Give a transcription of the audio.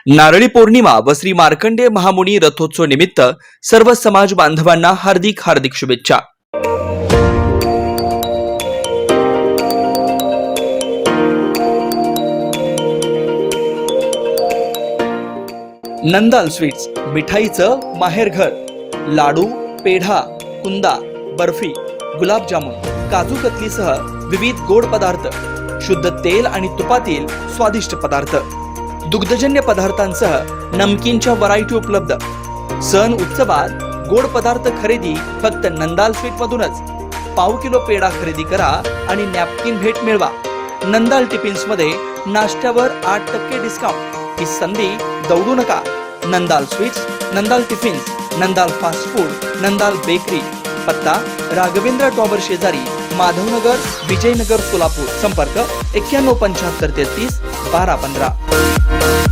नारळी पौर्णिमा व श्री मार्कंडेय महामुनी रथोत्सव निमित्त सर्व समाज बांधवांना हार्दिक हार्दिक शुभेच्छा। नंदाल स्वीट्स, मिठाईचं माहेरघर। लाडू, पेढा, कुंदा, बर्फी, गुलाबजामुन, काजू कतलीसह विविध गोड पदार्थ, शुद्ध तेल आणि तुपातील स्वादिष्ट पदार्थ, दुग्धजन्य पदार्थांसह नमकीनच्या व्हरायटी उपलब्ध। सण उत्सवात गोड पदार्थ खरेदी फक्त नंदाल स्वीट मधूनच। पाव किलो पेढा खरेदी करा आणि नॅपकिन भेट मिळवा। नंदाल टिफिन्स मध्ये नाश्त्यावर 8% डिस्काउंट। ही संधी दौडू नका। Nandal sweets, Nandal tiffins, Nandal fast food, Nandal bakery. पत्ता राघवेंद्र टॉवर शेजारी, माधवनगर, विजयनगर, सोलापूर। संपर्क 91 75 33 12 15।